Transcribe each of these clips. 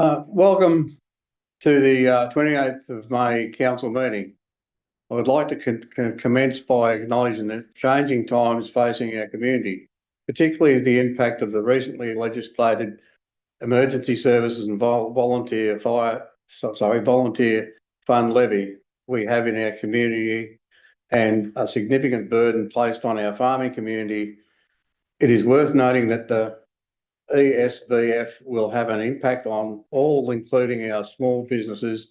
Welcome to the 28th of May Council meeting. I would like to commence by acknowledging the changing times facing our community, particularly the impact of the recently legislated emergency services and volunteer fund levy we have in our community, and a significant burden placed on our farming community. It is worth noting that the ESVF will have an impact on all, including our small businesses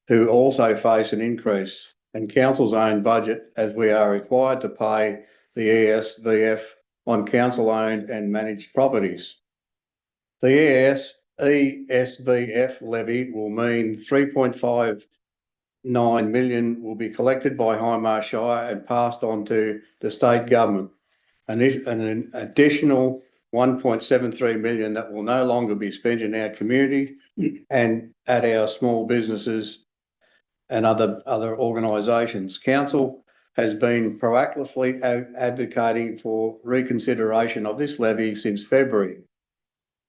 who also face an increase, and council's own budget, as we are required to pay the ESVF on council-owned and managed properties. The ESVF levy will mean 3.59 million will be collected by Hindmarsh Shire and passed on to the state government. An additional 1.73 million that will no longer be spent in our community and at our small businesses and other organisations. Council has been proactively advocating for reconsideration of this levy since February,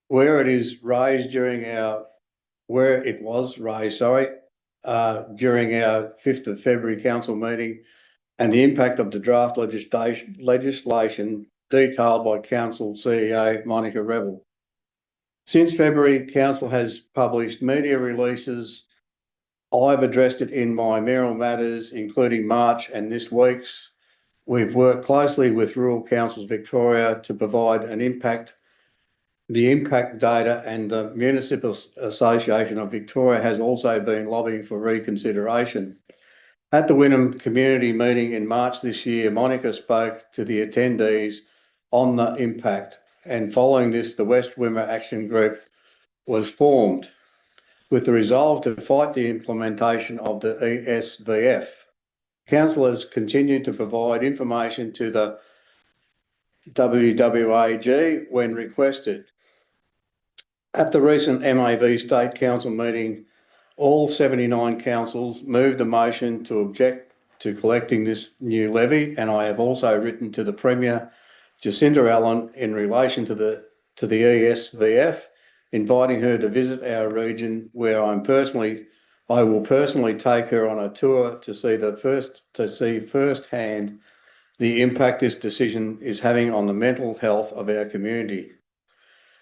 where it was raised during our 5th of February council meeting, and the impact of the draft legislation detailed by Council CEO Monica Rebel. Since February, Council has published media releases. I've addressed it in my mayoral matters, including March and this week's. We've worked closely with Rural Councils Victoria to provide the impact data, and the Municipal Association of Victoria has also been lobbying for reconsideration. At the Wynnum community meeting in March this year, Monica spoke to the attendees on the impact, and following this, the West Wimmera Action Group was formed with the resolve to fight the implementation of the ESVF. Councillors continued to provide information to the WWAG when requested. At the recent MAV State Council meeting, all 79 councils moved a motion to object to collecting this new levy, and I have also written to the Premier, Jacinta Allen, in relation to the ESVF, inviting her to visit our region, where I will personally take her on a tour to see firsthand the impact this decision is having on the mental health of our community.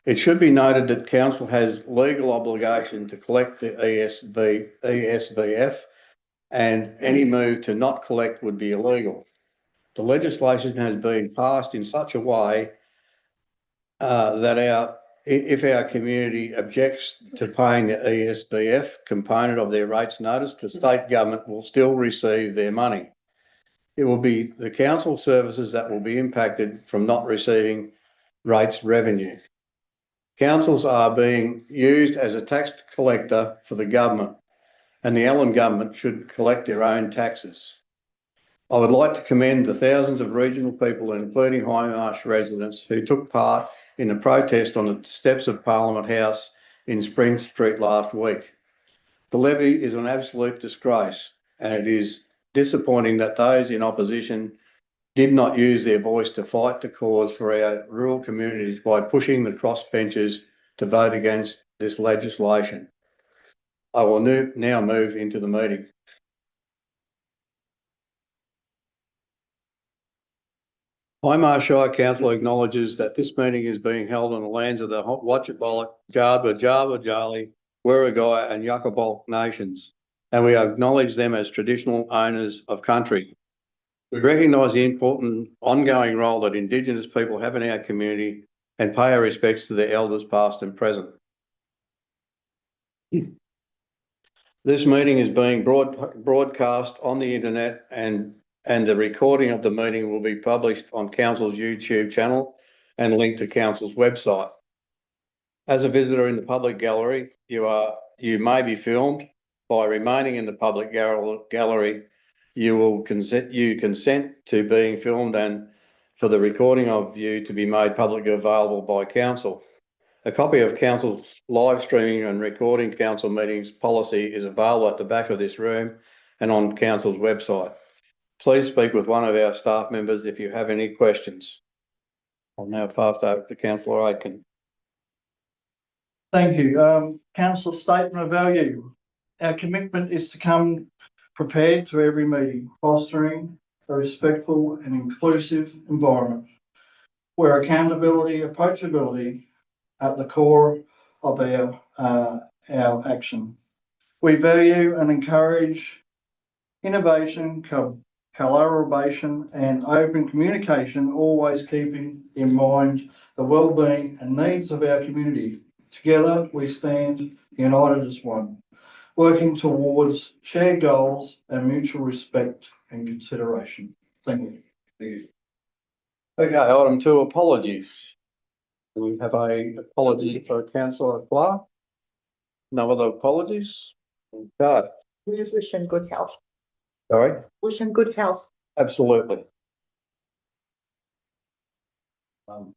It should be noted that Council has legal obligation to collect the ESVF, and any move to not collect would be illegal. The legislation has been passed in such a way that if our community objects to paying the ESVF component of their rates notice, the state government will still receive their money. It will be the council services that will be impacted from not receiving rates revenue. Councils are being used as a tax collector for the government, and the Allen government should collect their own taxes. I would like to commend the thousands of regional people, including Hindmarsh residents, who took part in a protest on the steps of Parliament House in Spring Street last week. The levy is an absolute disgrace, and it is disappointing that those in opposition did not use their voice to fight the cause for our rural communities by pushing the crossbenchers to vote against this legislation. I will now move into the meeting. Hindmarsh Shire Council acknowledges that this meeting is being held on the lands of the Watchabaluk, Jaba, Jali, Wirragai and Yuckabalk nations, and we acknowledge them as traditional owners of country. We recognise the important ongoing role that Indigenous people have in our community and pay our respects to their elders past and present. This meeting is being broadcast on the internet, and the recording of the meeting will be published on Council's YouTube channel and linked to Council's website. As a visitor in the public gallery, you may be filmed. By remaining in the public gallery, you consent to being filmed and for the recording of you to be made publicly available by Council. A copy of Council's live streaming and recording Council meetings policy is available at the back of this room and on Council's website. Please speak with one of our staff members if you have any questions. I'll now pass over to Councillor Aitken. Thank you. Council statement of value. Our commitment is to come prepared to every meeting, fostering a respectful and inclusive environment where accountability, approachability at the core of our action. We value and encourage innovation, collaboration and open communication, always keeping in mind the well-being and needs of our community. Together we stand united as one, working towards shared goals and mutual respect and consideration. Thank you. Thank you. Okay, item 2, apologies. We have a apology for Councillor Clark. No other apologies? Okay, We just wish him good health. sorry, Wish him good health. absolutely. Okay,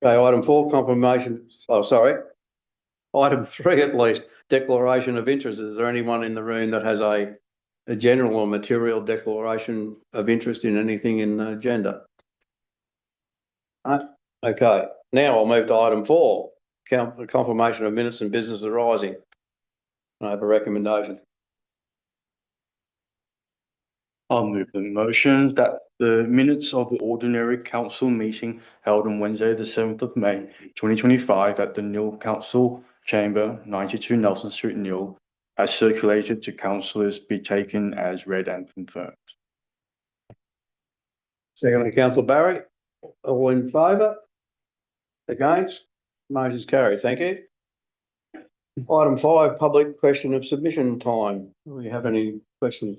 item 4, confirmation, Item 3 at least, declaration of interest. Is there anyone in the room that has a general or material declaration of interest in anything in the agenda? Okay, now I'll move to item 4, the confirmation of minutes and business arising. I have a recommendation. I'll move the motion that the minutes of the ordinary council meeting held on Wednesday, the 7th of May, 2025 at the Neil Council Chamber, 92 Nelson Street, Neil, as circulated to councillors be taken as read and confirmed. Secondly, Councillor Barry. All in favour? Against? Motion's carried. Thank you. Item 5, public question of submission time. Do we have any questions?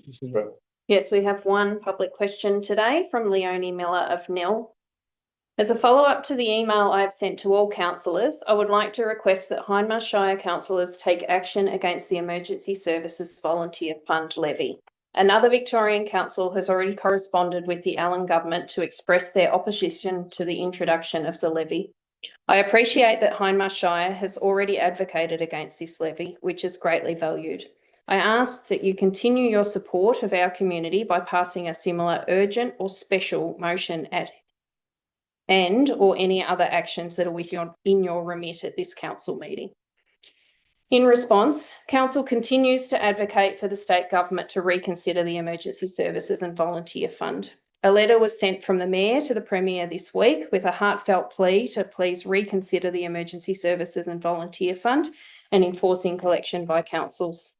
Yes, we have one public question today from Leonie Miller of Nil. As a follow-up to the email I have sent to all councillors, I would like to request that Hindmarsh Shire councillors take action against the Emergency Services Volunteer Fund levy. Another Victorian council has already corresponded with the Allen government to express their opposition to the introduction of the levy. I appreciate that Hindmarsh Shire has already advocated against this levy, which is greatly valued. I ask that you continue your support of our community by passing a similar urgent or special motion or any other actions that are in your remit at this council meeting. In response, council continues to advocate for the state government to reconsider the Emergency Services and Volunteer Fund. A letter was sent from the Mayor to the Premier this week with a heartfelt plea to please reconsider the Emergency Services and Volunteer Fund and enforcing collection by councils.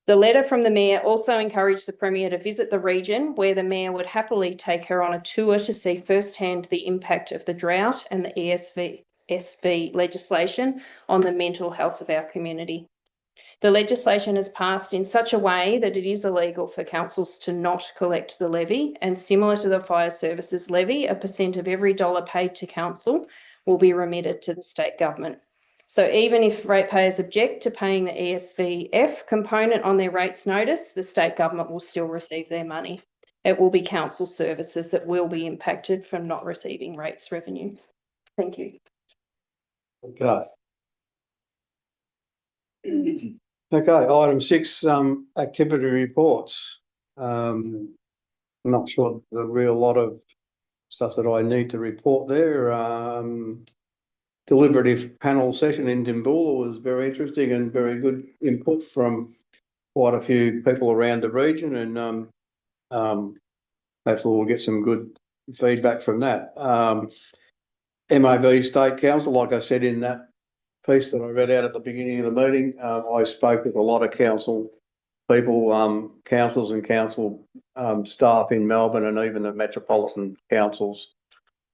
The letter from the Mayor also encouraged the Premier to visit the region, where the Mayor would happily take her on a tour to see firsthand the impact of the drought and the ESV legislation on the mental health of our community. The legislation is passed in such a way that it is illegal for councils to not collect the levy, and similar to the fire services levy, a % of every dollar paid to council will be remitted to the state government. So even if ratepayers object to paying the ESVF component on their rates notice, the state government will still receive their money. It will be council services that will be impacted from not receiving rates revenue. Thank you. Okay. Okay, item 6, activity reports. I'm not sure the real lot of stuff that I need to report there. Deliberative panel session in Dimboola was very interesting and very good input from quite a few people around the region, and hopefully we'll get some good feedback from that. MAV State Council, like I said in that piece that I read out at the beginning of the meeting, I spoke with a lot of council people, councils and council staff in Melbourne, and even the metropolitan councils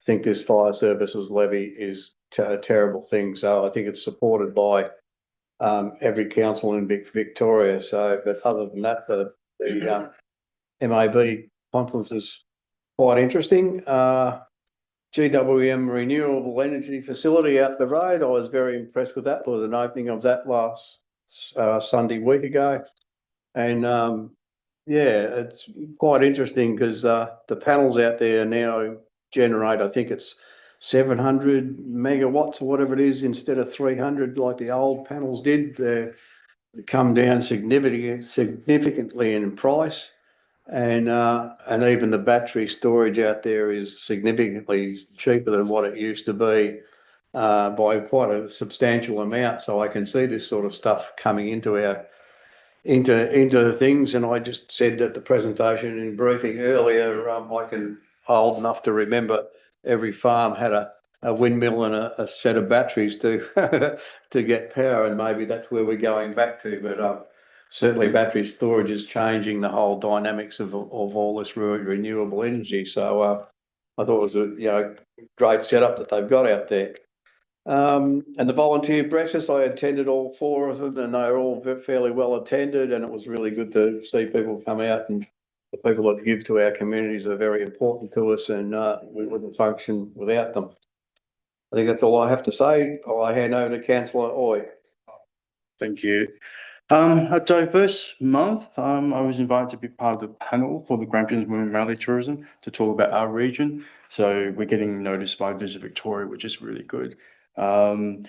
think this fire services levy is a terrible thing. So I think it's supported by every council in Victoria. So, but other than that, the MAV conference is quite interesting. GWM Renewable Energy Facility out the road, I was very impressed with that. There was an opening of that last Sunday week ago. And yeah, it's quite interesting because the panels out there now generate, I think it's 700 megawatts or whatever it is, instead of 300 like the old panels did. They come down significantly in price. And even the battery storage out there is significantly cheaper than what it used to be. by quite a substantial amount. So I can see this sort of stuff coming into our into things. And I just said at the presentation in briefing earlier, I'm old enough to remember every farm had a windmill and a set of batteries to to get power, and maybe that's where we're going back to. But certainly battery storage is changing the whole dynamics of all this renewable energy. So I thought it was a great setup that they've got out there. And the volunteer breakfast, I attended all 4 of them, and they were all fairly well attended, and it was really good to see people come out. And the people that give to our communities are very important to us, and we wouldn't function without them. I think that's all I have to say. I hand over to Councillor Oy. Thank you. A diverse month. I was invited to be part of the panel for the Grampians Women Rally Tourism to talk about our region. So we're getting noticed by Visit Victoria, which is really good. And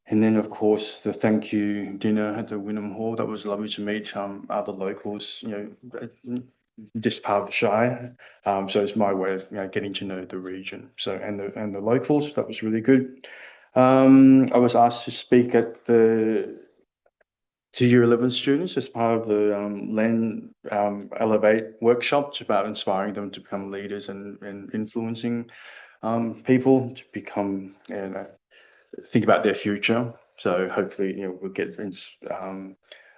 then, of course, the thank you dinner at the Wynnum Hall. That was lovely to meet other locals, this part of the Shire. So it's my way of getting to know the region. So and the locals. That was really good. I was asked to speak at the to Year 11 students as part of the Len Elevate workshop. It's about inspiring them to become leaders and influencing people to become think about their future. So hopefully, we'll get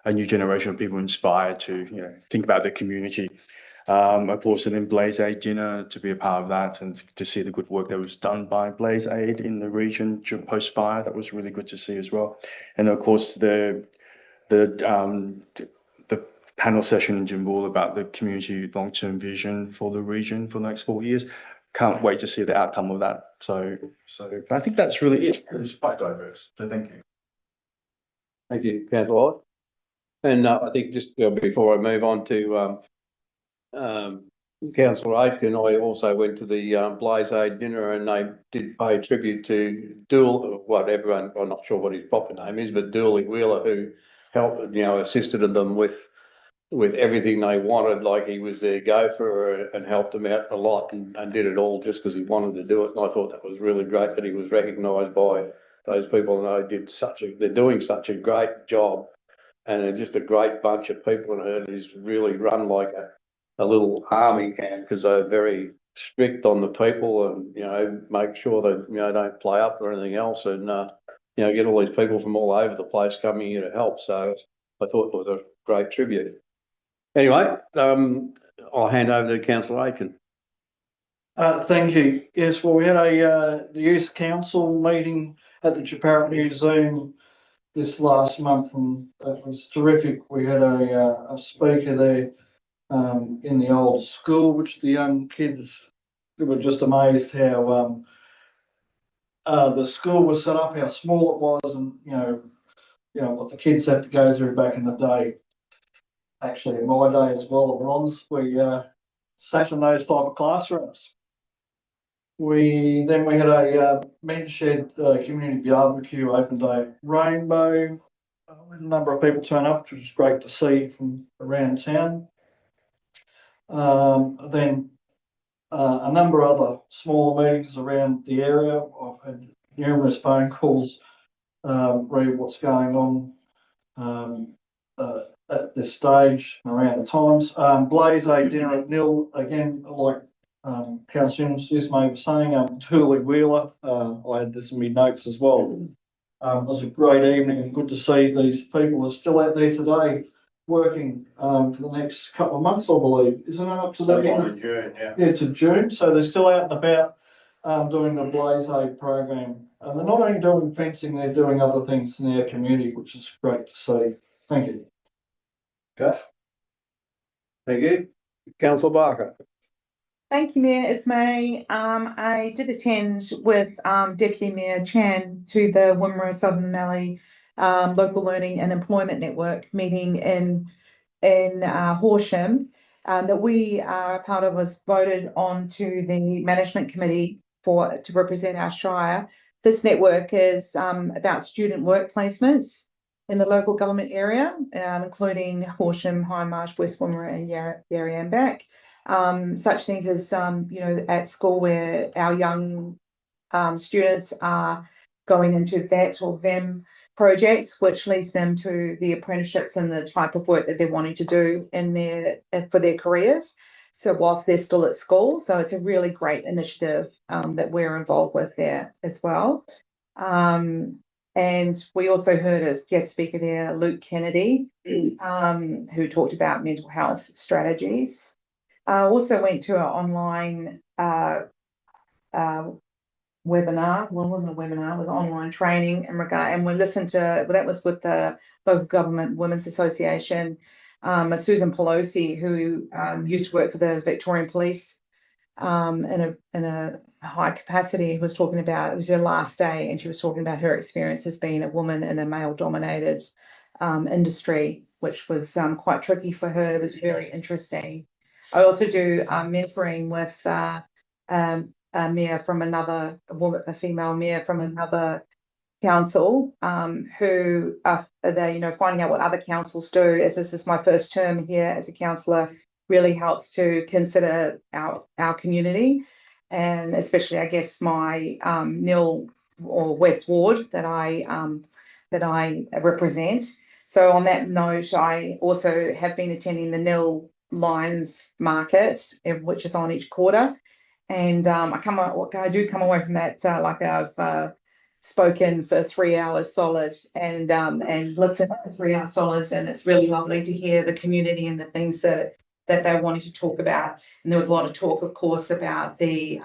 a new generation of people inspired to think about their community. I've also done Blaze Aid dinner to be a part of that and to see the good work that was done by Blaze Aid in the region post fire. That was really good to see as well. And of course, the panel session in Jimbool about the community long-term vision for the region for the next 4 years. Can't wait to see the outcome of that. So I think that's really it. It's quite diverse. So thank you. Thank you, Councillor Oy. And I think just before I move on to Councillor Aitken, I also went to the Blaze Aid dinner, and they did pay tribute to I'm not sure what his proper name is, but Dooley Wheeler, who helped, assisted them with everything they wanted. Like, he was their gopher and helped them out a lot, and did it all just because he wanted to do it. And I thought that was really great that he was recognised by those people, and they're doing such a great job, and they're just a great bunch of people. And it is really run like a little army camp, because they're very strict on the people, and make sure that don't play up or anything else, and get all these people from all over the place coming here to help. So I thought it was a great tribute. Anyway, I'll hand over to Councillor Aitken. Thank you. Yes, well, we had the Youth Council meeting at the Chaparral Museum this last month, and it was terrific. We had a speaker there in the old school, which the young kids were just amazed how the school was set up, how small it was, and what the kids had to go through back in the day. Actually, in my day as well, we sat in those type of classrooms. We had a men's shed community barbecue open day rainbow. A number of people turn up, which was great to see from around town. Then a number of other smaller meetings around the area. I've had numerous phone calls, read what's going on at this stage around the times. Blaze Aid dinner at Nil, again, like Councillor Ismay was saying, Dooley Wheeler, I had this in my notes as well. It was a great evening, and good to see these people are still out there today working for the next couple of months, I believe. Isn't it up to the end of June? Yeah, to June. So they're still out and about doing the Blaze Aid program. And they're not only doing fencing, they're doing other things in their community, which is great to see. Thank you. Okay. Thank you. Councillor Barker. Thank you, Mayor Ismay. I did attend with Deputy Mayor Chan to the Wimmera Southern Mallee Local Learning and Employment Network meeting in Horsham that we are a part of, was voted on to the management committee to represent our shire. This network is about student work placements in the local government area, including Horsham, Hindmarsh, West Wimmera and Yarriamback. Such things as, at school where our young students are going into VET or VEM projects, which leads them to the apprenticeships and the type of work that they're wanting to do for their careers. So whilst they're still at school, so it's a really great initiative that we're involved with there as well. And we also heard as guest speaker there, Luke Kennedy, who talked about mental health strategies. Also went to an online webinar. Well, it wasn't a webinar, it was online training in regard, and we listened to, well, that was with the Local Government Women's Association. Susan Pelosi, who used to work for the Victorian Police in a high capacity, was talking about, it was her last day, and she was talking about her experience as being a woman in a male-dominated industry, which was quite tricky for her. It was very interesting. I also do mentoring with a mayor from another, a female mayor from another council, who they, finding out what other councils do, as this is my first term here as a councillor, really helps to consider our community, and especially, I guess, my Nil or West Ward that I represent. So on that note, I also have been attending the Nil Lions Market, which is on each quarter. And I do come away from that like I've spoken for 3 hours solid and listened for 3 hours solid, and it's really lovely to hear the community and the things that they wanted to talk about. And there was a lot of talk, of course, about the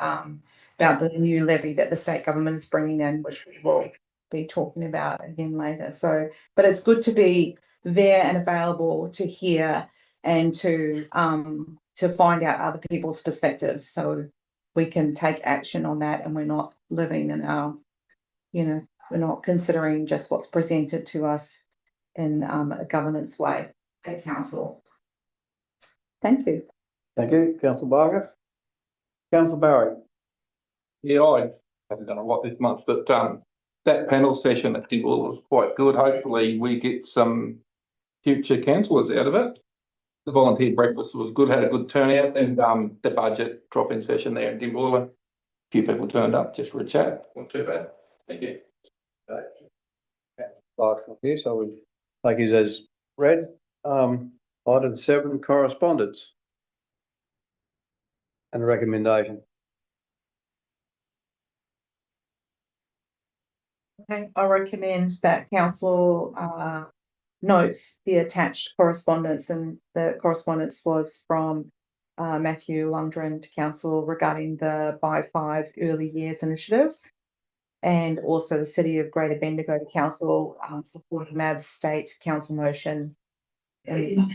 new levy that the state government is bringing in, which we will be talking about again later. So, but it's good to be there and available to hear and to find out other people's perspectives, so we can take action on that, and we're not living in our, we're not considering just what's presented to us in a governance way at council. Thank you. Thank you, Councillor Barker. Councillor Barry. Yeah, I haven't done a lot this month, but that panel session at Dingle was quite good. Hopefully we get some future councillors out of it. The volunteer breakfast was good, had a good turnout, and the budget drop-in session there in Dingle, a few people turned up just for a chat. Not too bad. Thank you. Barker's not here, so we take his as read. Item 7, correspondence and recommendation. Okay, I recommend that council notes the attached correspondence, and the correspondence was from Matthew Lundgren to council regarding the By 5 Early Years initiative, and also the City of Greater Bendigo to council supporting MAB's state council motion to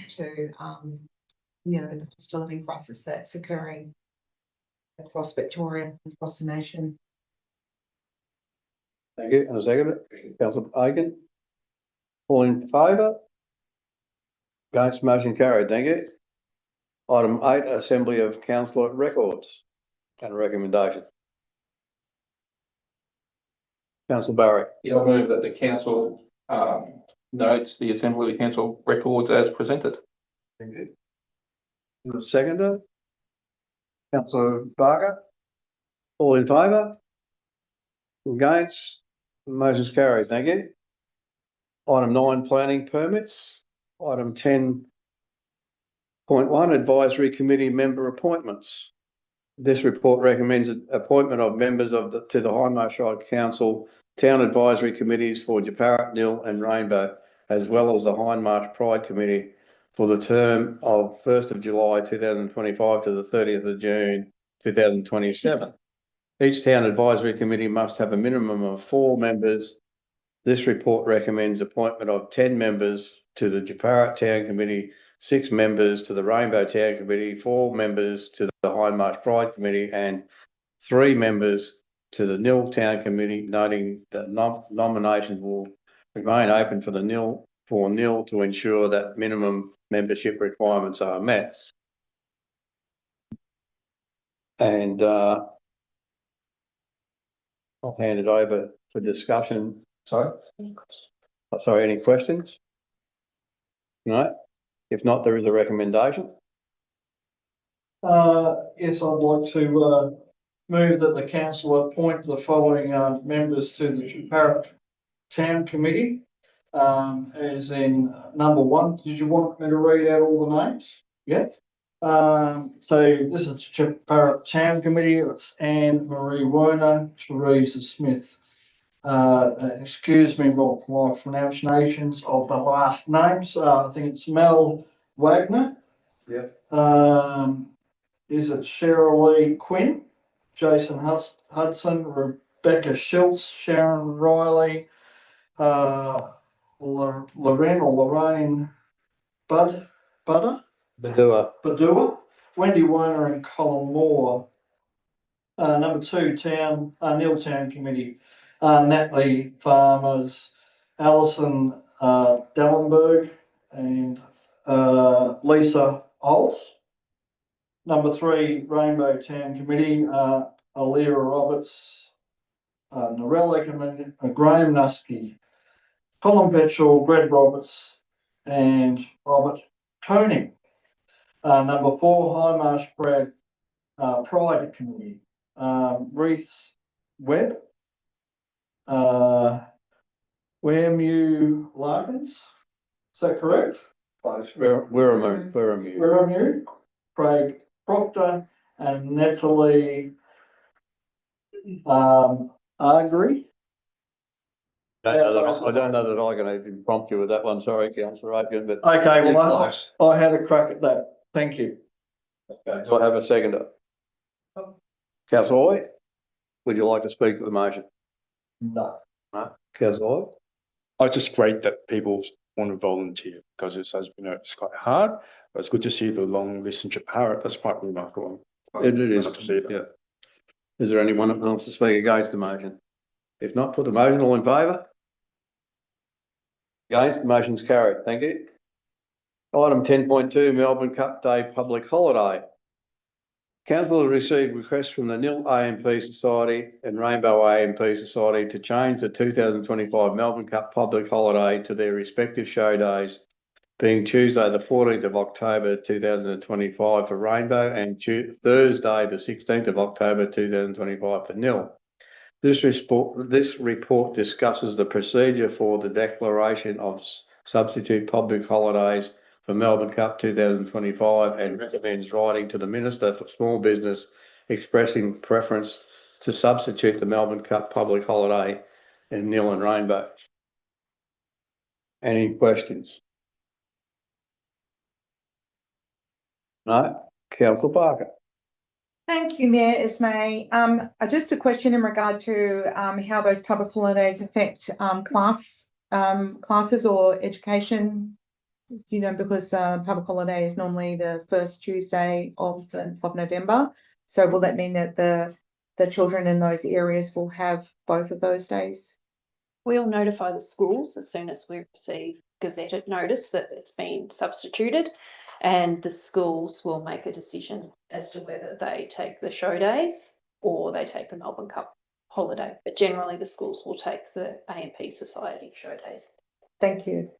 the cost of living crisis that's occurring across Victoria and across the nation. Thank you. And a second, Councillor Aiken. All in favour? Against, motion carried. Thank you. Item 8, Assembly of Councillor Records and a recommendation. Councillor Barry. Yeah, I move that the council notes the Assembly of Council records as presented. Thank you. And a seconder, Councillor Barker. All in favour? Against, motion carried. Thank you. Item 9, planning permits. Item 10.1, advisory committee member appointments. This report recommends appointment of members to the Hindmarsh Shire Council town advisory committees for Jeparat, Nil and Rainbow, as well as the Hindmarsh Pride Committee for the term of 1st of July 2025 to the 30th of June 2027. Each town advisory committee must have a minimum of 4 members. This report recommends appointment of 10 members to the Jeparat Town Committee, 6 members to the Rainbow Town Committee, 4 members to the Hindmarsh Pride Committee, and 3 members to the Nil Town Committee, noting that nominations will remain open for Nil to ensure that minimum membership requirements are met. And I'll hand it over for discussion. Sorry? Any questions? No? If not, there is a recommendation. Yes, I'd like to Move that the council appoint the following members to the Chuparra Town Committee. As in number one, did you want me to read out all the names? Yeah. So this is Chuparra Town Committee. It's Anne Marie Werner, Teresa Smith. Excuse me for my pronunciations of the last names. I think it's Mel Wagner. Yeah. Is it Cheryl Lee Quinn, Jason Hudson, Rebecca Schultz, Sharon Riley, Lorraine Butter, Badua, Wendy Werner and Colin Moore. Number two, Neil Town Committee, Natalie Farmers, Alison Dellenberg and Lisa Holtz. Number three, Rainbow Town Committee, Alira Roberts, Narelle Eckerman, Graham Nusky, Colin Petchell, Greg Roberts, and Robert Koenig. Number four, Hindmarsh Pride Committee, Reese Webb, Weremu Larkins. Is that correct? Weremu, Craig Proctor, and Natalie Agri. I don't know that I can even prompt you with that one. Sorry, Councillor Aitken, but. Okay, You're well, close. I had a crack at that. Thank you. Okay, do I have a seconder? Councillor Hoy, would you like to speak to the motion? No. No, Councillor Hoy? Oh, it's just great that people want to volunteer because it's, as we know, it's quite hard. But it's good to see the long list in Chuparra. That's quite remarkable. It is. Nice to see that. Yeah. Is there anyone that wants to speak against the motion? If not, put the motion. All in favour? Against, the motion's carried. Thank you. Item 10.2, Melbourne Cup Day public holiday. Council has received requests from the Nil AMP Society and Rainbow AMP Society to change the 2025 Melbourne Cup public holiday to their respective show days, being Tuesday the 14th of October 2025 for Rainbow and Thursday the 16th of October 2025 for Nil. This report discusses the procedure for the declaration of substitute public holidays for Melbourne Cup 2025 and recommends writing to the Minister for Small Business expressing preference to substitute the Melbourne Cup public holiday in Nil and Rainbow. Any questions? No? Councillor Parker. Thank you, Mayor Ismay. Just a question in regard to how those public holidays affect classes or education. You know, because public holiday is normally the first Tuesday of November. So will that mean that the children in those areas will have both of those days? We'll notify the schools as soon as we receive gazetted notice that it's been substituted, and the schools will make a decision as to whether they take the show days or they take the Melbourne Cup holiday. But generally the schools will take the AMP Society show days. Thank you.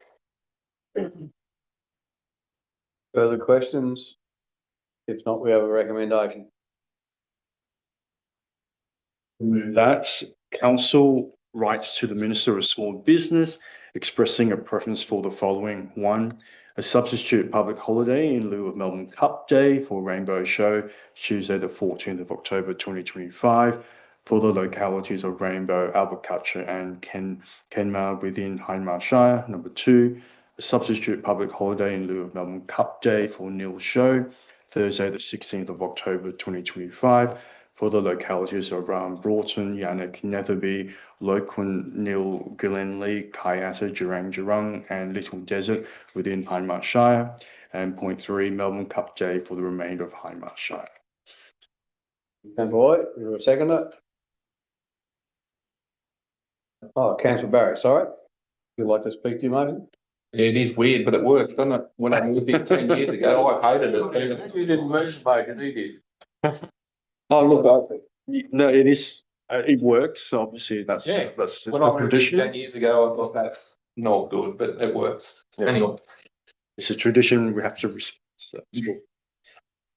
Further questions? If not, we have a recommendation. Move that council writes to the Minister of Small Business expressing a preference for the following. 1, a substitute public holiday in lieu of Melbourne Cup Day for Rainbow Show, Tuesday the 14th of October 2025 for the localities of Rainbow, Albuquerque and Kenmare within Hindmarsh Shire. Number 2, a substitute public holiday in lieu of Melbourne Cup Day for Nil Show, Thursday the 16th of October 2025 for the localities of Broughton, Yannick, Netherby, Loquin, Nil, Glenlee, Kayata, Jurang and Little Desert within Hindmarsh Shire. And point 3, Melbourne Cup Day for the remainder of Hindmarsh Shire. Councillor White, you're a seconder? Oh, Councillor Barrett, sorry. You'd like to speak to your motion? It is weird, but it works, doesn't it? When I moved in 10 years ago, I hated it. You didn't move the motion, he did. Oh, look, no, it is, it works. Obviously, that's Yeah. that's When I the moved in tradition. 10 years ago, I thought that's not good, but it works. Yeah. Anyway. It's a tradition we have to respect. So it's good.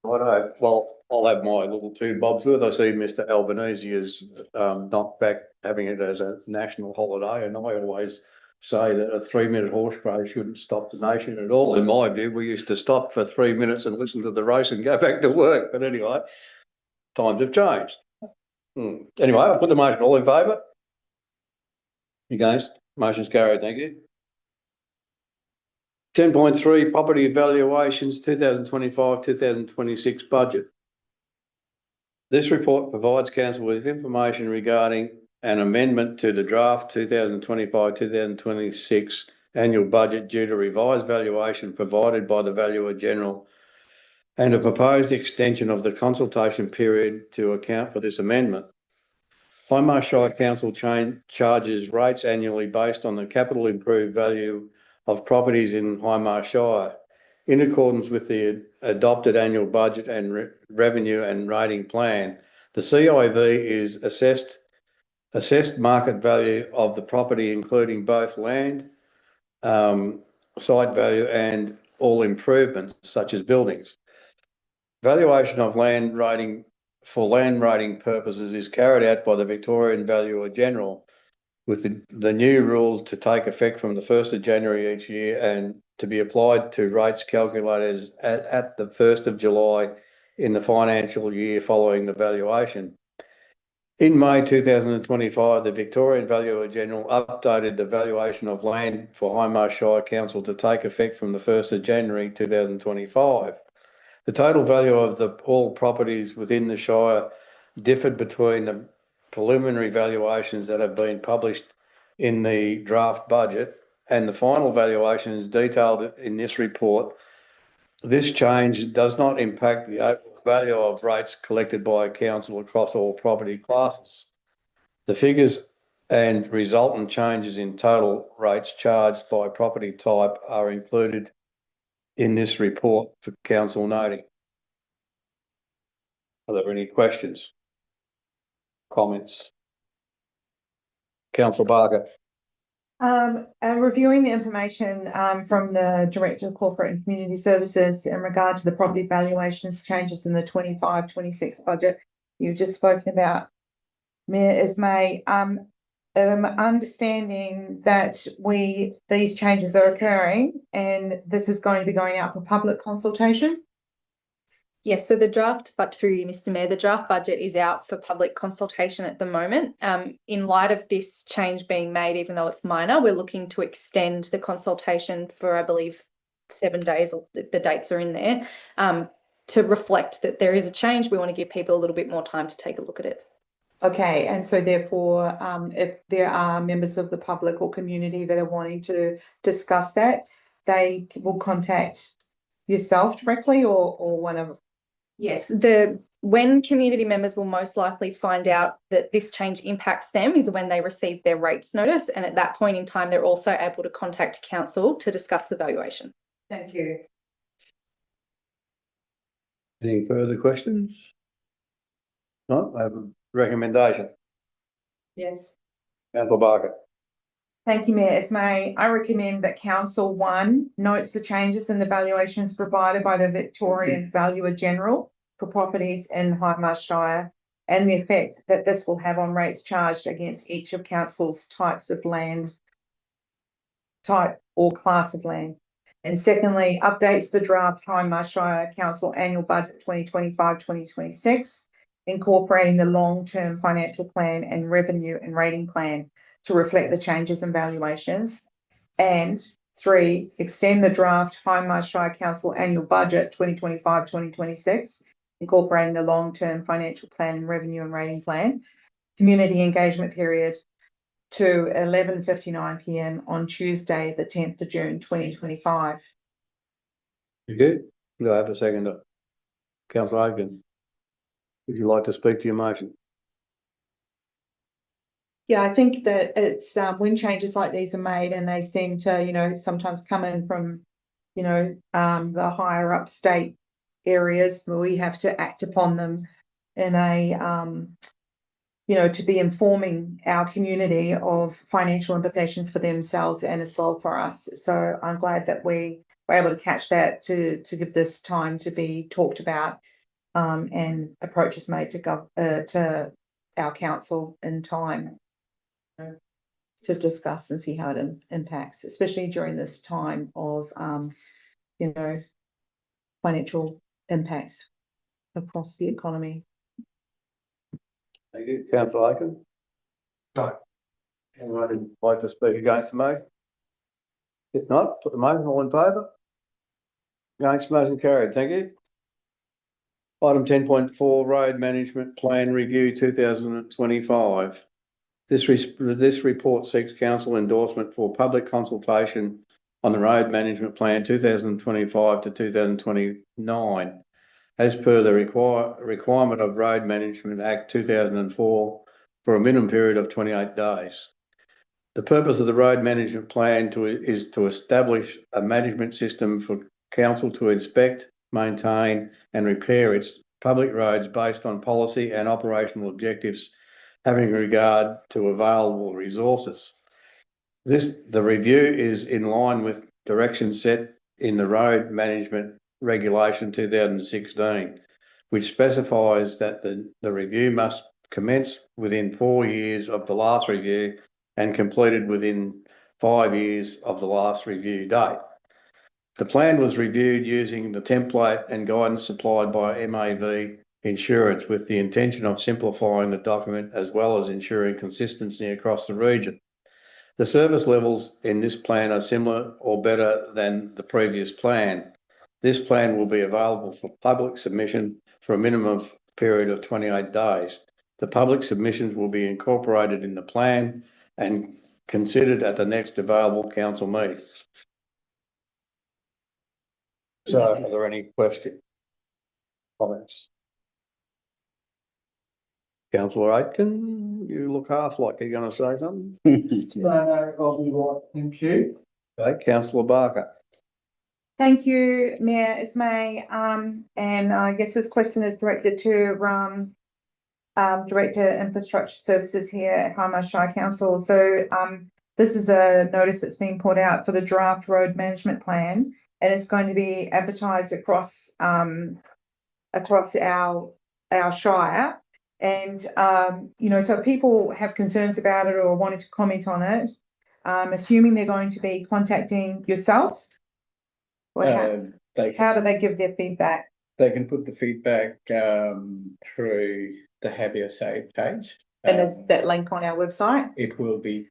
Righto. Well, I'll have my little two bobs with. I see Mr. Albanese has knocked back having it as a national holiday, and I always say that a 3-minute horse race shouldn't stop the nation at all. In my view, we used to stop for 3 minutes and listen to the race and go back to work. But anyway, times have changed. Anyway, I'll put the motion. All in favour? Against? Motion's carried. Thank you. 10.3 Property Evaluations 2025-2026 Budget. This report provides council with information regarding an amendment to the draft 2025-2026 annual budget due to revised valuation provided by the Valuer General and a proposed extension of the consultation period to account for this amendment. Hindmarsh Shire Council charges rates annually based on the capital improved value of properties in Hindmarsh Shire. In accordance with the adopted annual budget and revenue and rating plan, the CIV is assessed market value of the property, including both land, site value and all improvements such as buildings. Valuation of land rating for land rating purposes is carried out by the Victorian Valuer General, with the new rules to take effect from the 1st of January each year and to be applied to rates calculated at the 1st of July in the financial year following the valuation. In May 2025, the Victorian Valuer General updated the valuation of land for Hindmarsh Shire Council to take effect from the 1st of January 2025. The total value of all properties within the Shire differed between the preliminary valuations that have been published in the draft budget and the final valuation is detailed in this report. This change does not impact the overall value of rates collected by council across all property classes. The figures and resultant changes in total rates charged by property type are included in this report for council noting. Are there any questions? Comments? Councillor Barker. Reviewing the information from the Director of Corporate and Community Services in regard to the property valuations changes in the 25-26 budget you've just spoken about, Mayor Ismay, understanding that these changes are occurring and this is going to be going out for public consultation. Yes, so the draft, but through you, Mr. Mayor, the draft budget is out for public consultation at the moment. In light of this change being made, even though it's minor, we're looking to extend the consultation for, I believe, 7 days, or the dates are in there, to reflect that there is a change. We want to give people a little bit more time to take a look at it. Okay, and so therefore, if there are members of the public or community that are wanting to discuss that, they will contact yourself directly or one of. Yes, when community members will most likely find out that this change impacts them is when they receive their rates notice, and at that point in time, they're also able to contact council to discuss the valuation. Thank you. Any further questions? No, I have a recommendation. Yes. Councillor Barker. Thank you, Mayor Ismay. I recommend that Council 1 notes the changes in the valuations provided by the Victorian Valuer General for properties in Hindmarsh Shire and the effect that this will have on rates charged against each of Council's types of land, type or class of land. And secondly, updates the draft Hindmarsh Shire Council Annual Budget 2025-2026, incorporating the long-term financial plan and revenue and rating plan to reflect the changes in valuations. And 3, extend the draft Hindmarsh Shire Council Annual Budget 2025-2026, incorporating the long-term financial plan and revenue and rating plan, community engagement period to 11:59 p.m. on Tuesday, the 10th of June, 2025. You good? Do I have a second? Councillor Aiken, would you like to speak to your motion? Yeah, I think that it's when changes like these are made and they seem to, sometimes come in from, the higher up state areas where we have to act upon them in a, to be informing our community of financial implications for themselves and as well for us. So I'm glad that we were able to catch that to give this time to be talked about and approaches made to our council in time to discuss and see how it impacts, especially during this time of, financial impacts across the economy. Thank you. Councillor Aiken? No. Anyone like to speak against the motion? If not, put the motion, all in favour? Against, motion carried, thank you. Item 10.4, Road Management Plan Review 2025. This report seeks council endorsement for public consultation on the Road Management Plan 2025 to 2029, as per the requirement of Road Management Act 2004 for a minimum period of 28 days. The purpose of the Road Management Plan is to establish a management system for council to inspect, maintain and repair its public roads based on policy and operational objectives having regard to available resources. The review is in line with direction set in the Road Management Regulation 2016, which specifies that the review must commence within 4 years of the last review and completed within 5 years of the last review date. The plan was reviewed using the template and guidance supplied by MAV Insurance with the intention of simplifying the document as well as ensuring consistency across the region. The service levels in this plan are similar or better than the previous plan. This plan will be available for public submission for a minimum period of 28 days. The public submissions will be incorporated in the plan and considered at the next available council meeting. So, are there any questions, comments? Councillor Aitken, you look half like you're going to say something. No, I'll be right, thank you. Okay, Councillor Barker. Thank you, Mayor Ismay. And I guess this question is directed to Director Infrastructure Services here at Hindmarsh Shire Council. So this is a notice that's been put out for the draft road management plan, and it's going to be advertised across our shire. And so people have concerns about it or wanted to comment on it. Assuming they're going to be contacting yourself, or how do they give their feedback? They can put the feedback through the Have Your Say page. And is that link on our website? It will be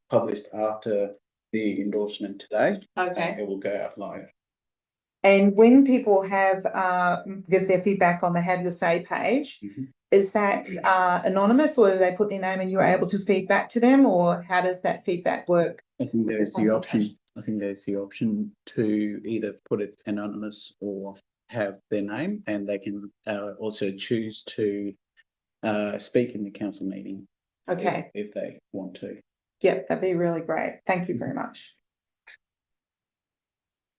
published after the endorsement today. Okay. It will go out live. And when people have give their feedback on the Have Your Say page, is that anonymous, or do they put their name and you're able to feedback to them, or how does that feedback work? I think there's the option. I think there's the option to either put it anonymous or have their name, and they can also choose to speak in the council meeting. Okay. If they want to. Yep, that'd be really great. Thank you very much.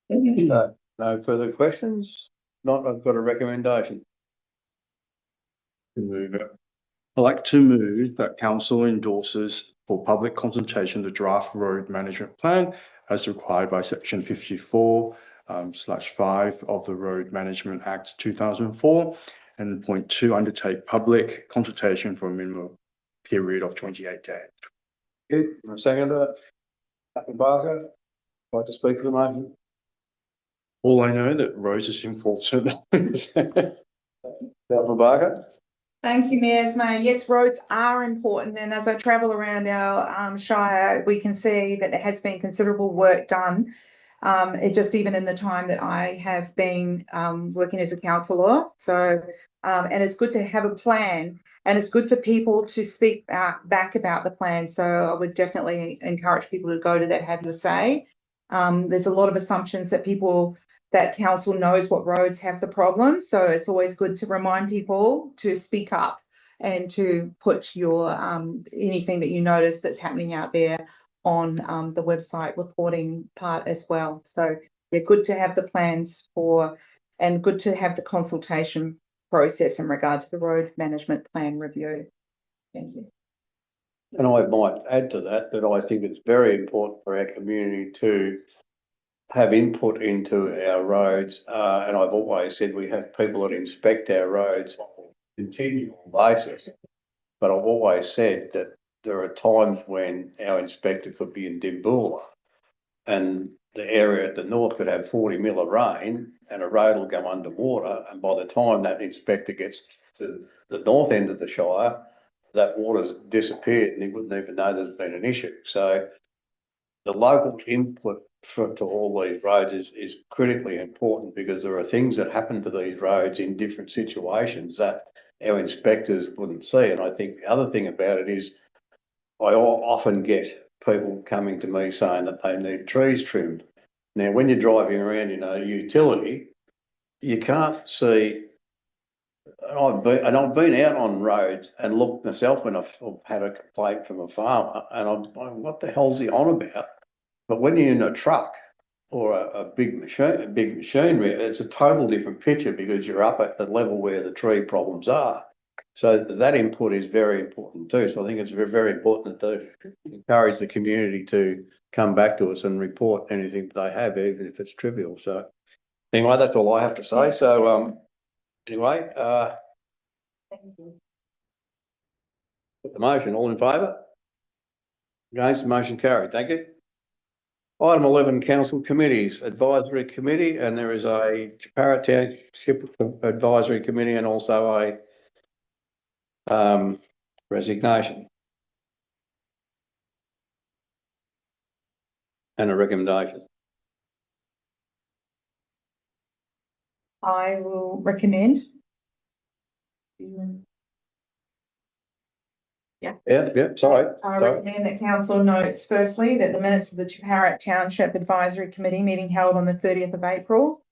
No further questions? Not, I've got a recommendation. I'd like to move that council endorses for public consultation the draft road management plan as required by section 54/5 of the Road Management Act 2004, and point 2, undertake public consultation for a minimum period of 28 days. Good. A second to that. Captain Barker, like to speak for the motion? All I know that roads is important. Councillor Barker? Thank you, Mayor Ismay. Yes, roads are important, and as I travel around our shire, we can see that there has been considerable work done. It just even in the time that I have been working as a councillor. So, and it's good to have a plan, and it's good for people to speak back about the plan. So I would definitely encourage people to go to that Have Your Say. There's a lot of assumptions that council knows what roads have the problems. So it's always good to remind people to speak up and to put your anything that you notice that's happening out there on the website reporting part as well. So yeah, good to have the plans and good to have the consultation process in regard to the road management plan review. Thank you. And I might add to that I think it's very important for our community to have input into our roads, and I've always said we have people that inspect our roads on a continual basis. But I've always said that there are times when our inspector could be in Dimboola and the area at the north could have 40 mil of rain and a road will go underwater. And by the time that inspector gets to the north end of the Shire, that water's disappeared and he wouldn't even know there's been an issue. So the local input to all these roads is critically important, because there are things that happen to these roads in different situations that our inspectors wouldn't see. And I think the other thing about it is I often get people coming to me saying that they need trees trimmed. Now, when you're driving around in a utility, you can't see. I've been out on roads and looked myself when I've had a complaint from a farmer, and I'm like, what the hell's he on about? But when you're in a truck or a big machinery, it's a total different picture, because you're up at the level where the tree problems are. So that input is very important too. So I think it's very, very important that they encourage the community to come back to us and report anything that they have, even if it's trivial. So anyway, that's all I have to say. So anyway, put the motion, all in favour? Against, the motion carried. Thank you. Item 11, council committees, advisory committee, and there is a Parrot Township advisory committee and also a resignation and a recommendation. I will recommend. Yeah, sorry. I recommend that council notes firstly that the minutes of the Parrot Township Advisory Committee meeting held on the 30th of April,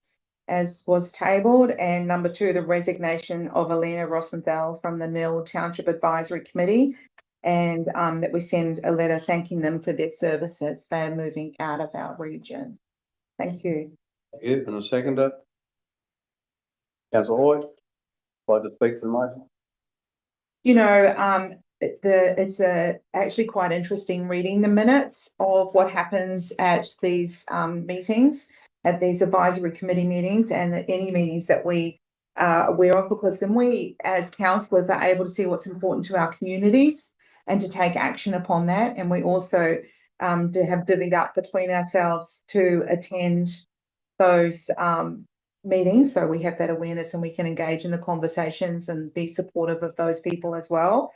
as was tabled, and number 2, the resignation of Alina Rosenthal from the Nil Township Advisory Committee, and that we send a letter thanking them for their services. They are moving out of our region. Thank you. Thank you. And a seconder. Councillor Hoyt, like to speak for the motion? You know, it's actually quite interesting reading the minutes of what happens at these meetings, at these advisory committee meetings, and at any meetings that we are aware of, because then we as councillors are able to see what's important to our communities and to take action upon that. And we also have divvied up between ourselves to attend those meetings, so we have that awareness and we can engage in the conversations and be supportive of those people as well.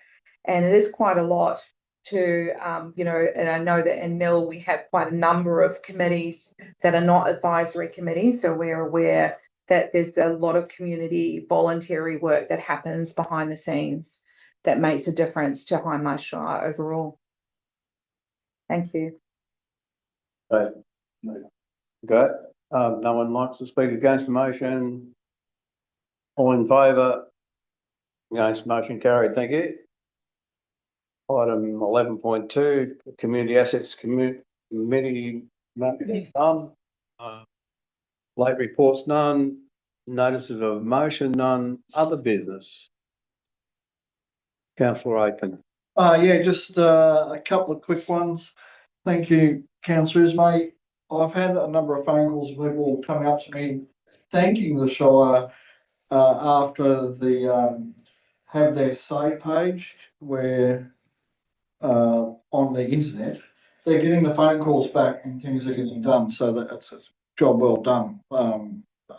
And it is quite a lot to, you know, and I know that in Nil we have quite a number of committees that are not advisory committees, so we're aware that there's a lot of community voluntary work that happens behind the scenes that makes a difference to Hindmarsh Shire overall. Thank you. Right. Good. No one likes to speak against the motion. All in favour? Against, motion carried. Thank you. Item 11.2, Community Assets Committee, none. Late reports, none. Notices of motion, none. Other business. Councillor Aiken. Yeah, just a couple of quick ones. Thank you, councillors, mate. I've had a number of phone calls of people coming up to me thanking the Shire after the have their say page where on the internet they're getting the phone calls back and things are getting done, so that it's a job well done.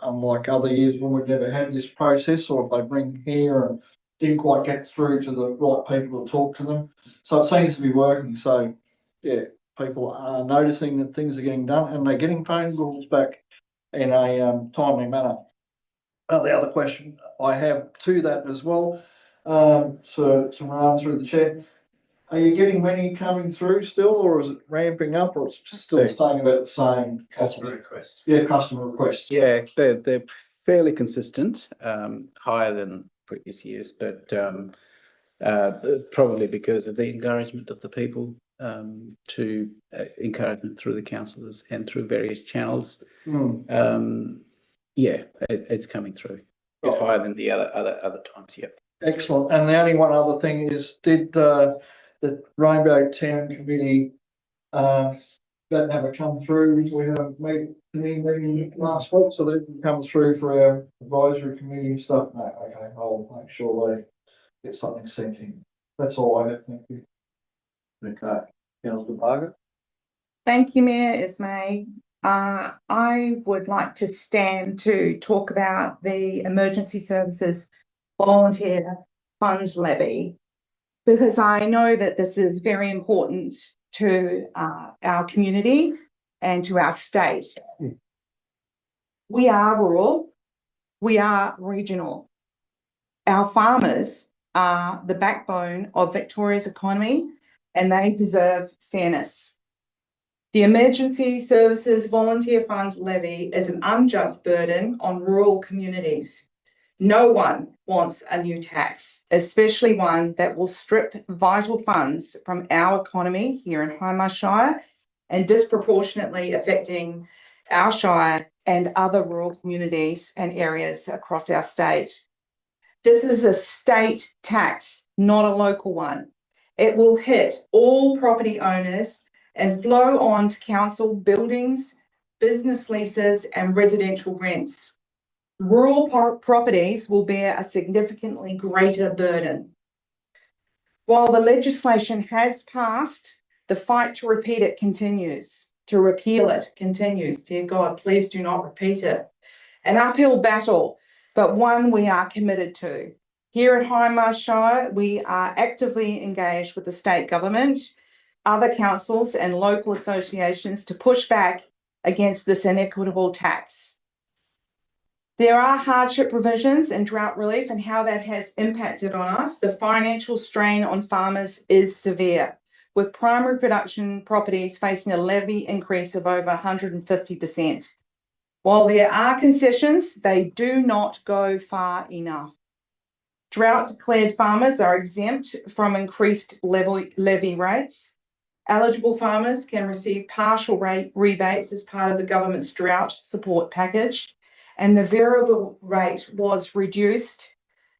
Unlike other years when we've never had this process, or if they ring here and didn't quite get through to the right people to talk to them. So it seems to be working. So yeah, people are noticing that things are getting done and they're getting phone calls back in a timely manner. The other question I have to that as well, so to run through the chat, are you getting many coming through still, or is it ramping up, or it's just still staying about the same? Customer requests. Yeah, customer requests. Yeah, they're fairly consistent, higher than previous years, but probably because of the encouragement of the people to encouragement through the councillors and through various channels. Yeah, it's coming through. A bit higher than the other times. Yep. Excellent. And the only one other thing is, did the Rainbow Town Committee that never come through. We had a meeting last week, so that can come through for our advisory committee stuff. No, okay, I'll make sure they get something sent in. That's all I have, thank you. Okay, Councillor Parker. Thank you, Mayor Ismay. I would like to stand to talk about the Emergency Services Volunteer Fund Levy, because I know that this is very important to our community and to our state. We are rural, we are regional. Our farmers are the backbone of Victoria's economy and they deserve fairness. The Emergency Services Volunteer Fund Levy is an unjust burden on rural communities. No one wants a new tax, especially one that will strip vital funds from our economy here in Hindmarsh Shire and disproportionately affecting our shire and other rural communities and areas across our state. This is a state tax, not a local one. It will hit all property owners and flow on to council buildings, business leases, and residential rents. Rural properties will bear a significantly greater burden. While the legislation has passed, the fight to repeat it continues, to repeal it continues. Dear God, please do not repeat it. An uphill battle, but one we are committed to. Here at Hindmarsh Shire, we are actively engaged with the state government, other councils and local associations to push back against this inequitable tax. There are hardship provisions and drought relief and how that has impacted on us. The financial strain on farmers is severe, with primary production properties facing a levy increase of over 150%. While there are concessions, they do not go far enough. Drought declared farmers are exempt from increased levy rates. Eligible farmers can receive partial rebates as part of the government's drought support package, and the variable rate was reduced,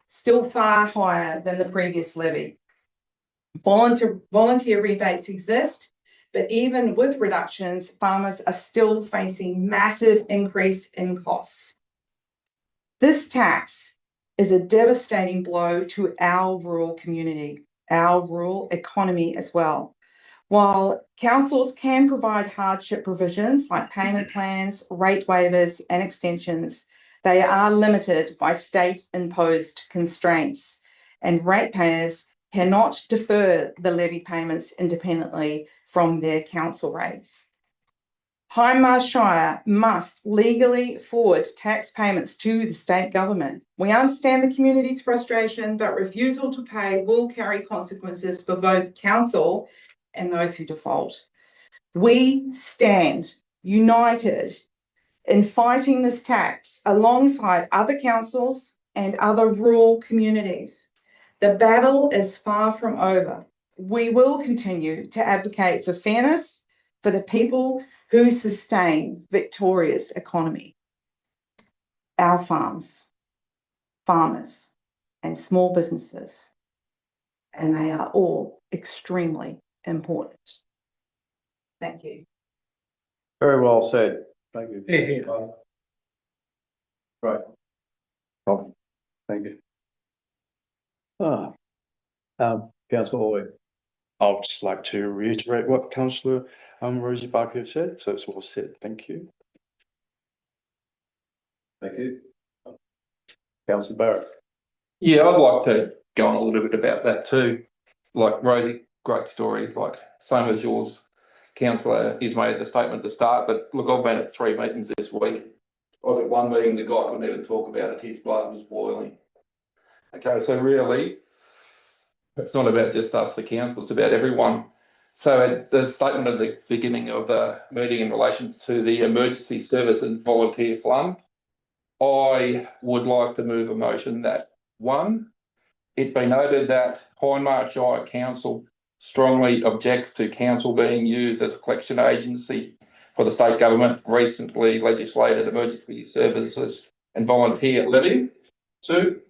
still far higher than the previous levy. Volunteer rebates exist, but even with reductions, farmers are still facing massive increase in costs. This tax is a devastating blow to our rural community, our rural economy as well. While councils can provide hardship provisions like payment plans, rate waivers and extensions, they are limited by state-imposed constraints, and ratepayers cannot defer the levy payments independently from their council rates. Hindmarsh Shire must legally forward tax payments to the state government. We understand the community's frustration, but refusal to pay will carry consequences for both council and those who default. We stand united in fighting this tax alongside other councils and other rural communities. The battle is far from over. We will continue to advocate for fairness for the people who sustain Victoria's economy. Our farms, farmers, and small businesses, and they are all extremely important. Thank you. Very well said. Thank you. Right. Oh, thank you. Councillor Lloyd. I would just like to reiterate what Councillor Rosie Barker said, so it's well said. Thank you. Thank you. Councillor Barrett. Yeah, I'd like to go on a little bit about that too. Like Rosie, great story, like same as yours. Councillor has made the statement at the start, but look, I've been at 3 meetings this week. I was at one meeting, the guy couldn't even talk about it, his blood was boiling. Okay, so really, it's not about just us, the council, it's about everyone. So at the statement at the beginning of the meeting in relation to the Emergency Service and Volunteer Fund, I would like to move a motion that, one, it be noted that Hindmarsh Shire Council strongly objects to council being used as a collection agency for the state government recently legislated emergency services and volunteer levy. Two,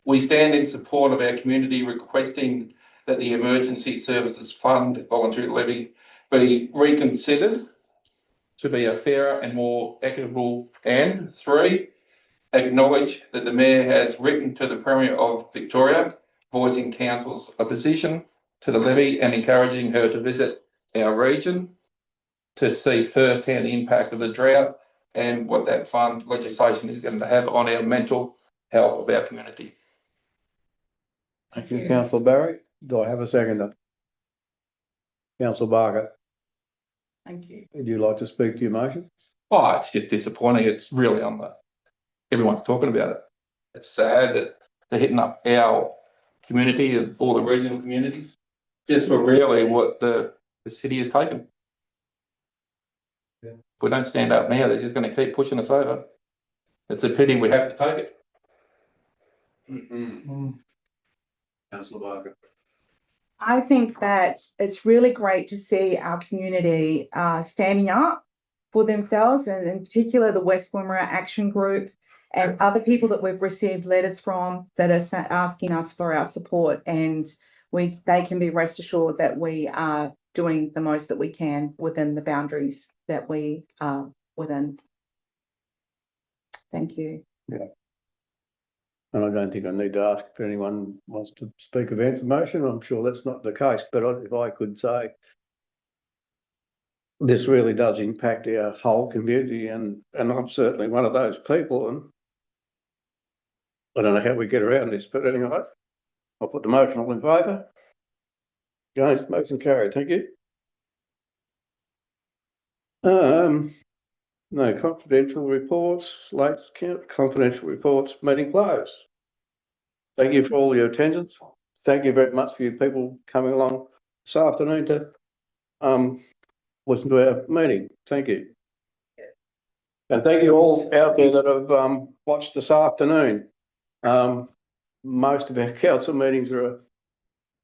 we stand in support of our community requesting that the Emergency Services Fund volunteer levy be reconsidered to be a fairer and more equitable, and 3, acknowledge that the Mayor has written to the Premier of Victoria voicing Council's opposition to the levy and encouraging her to visit our region to see firsthand the impact of the drought and what that fund legislation is going to have on our mental health of our community. Thank you, councillor Barry. Do I have a seconder? Councillor Barker, Thank you. would you like to speak to your motion? Oh, it's just disappointing. It's really everyone's talking about it. It's sad that they're hitting up our community and all the regional communities just for really what the city has taken. Yeah. If we don't stand up now, they're just going to keep pushing us over. It's a pity we have to take it. Councillor Barker. I think that it's really great to see our community standing up for themselves, and in particular the West Wimmera Action Group and other people that we've received letters from that are asking us for our support, and they can be rest assured that we are doing the most that we can within the boundaries that we are within. Thank you. Yeah. And I don't think I need to ask if anyone wants to speak against the motion. I'm sure that's not the case, but if I could say, this really does impact our whole community, and I'm certainly one of those people, and I don't know how we get around this, but anyway, I'll put the motion all in favour. Against, motion carried. Thank you. No confidential reports, late confidential reports, meeting closed. Thank you for all your attendance. Thank you very much for you people coming along this afternoon to listen to our meeting. Thank you. And thank you all out there that have watched this afternoon. Most of our council meetings are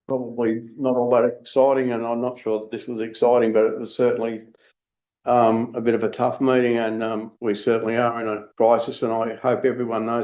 probably not all that exciting, and I'm not sure that this was exciting, but it was certainly a bit of a tough meeting, and we certainly are in a crisis, and I hope everyone knows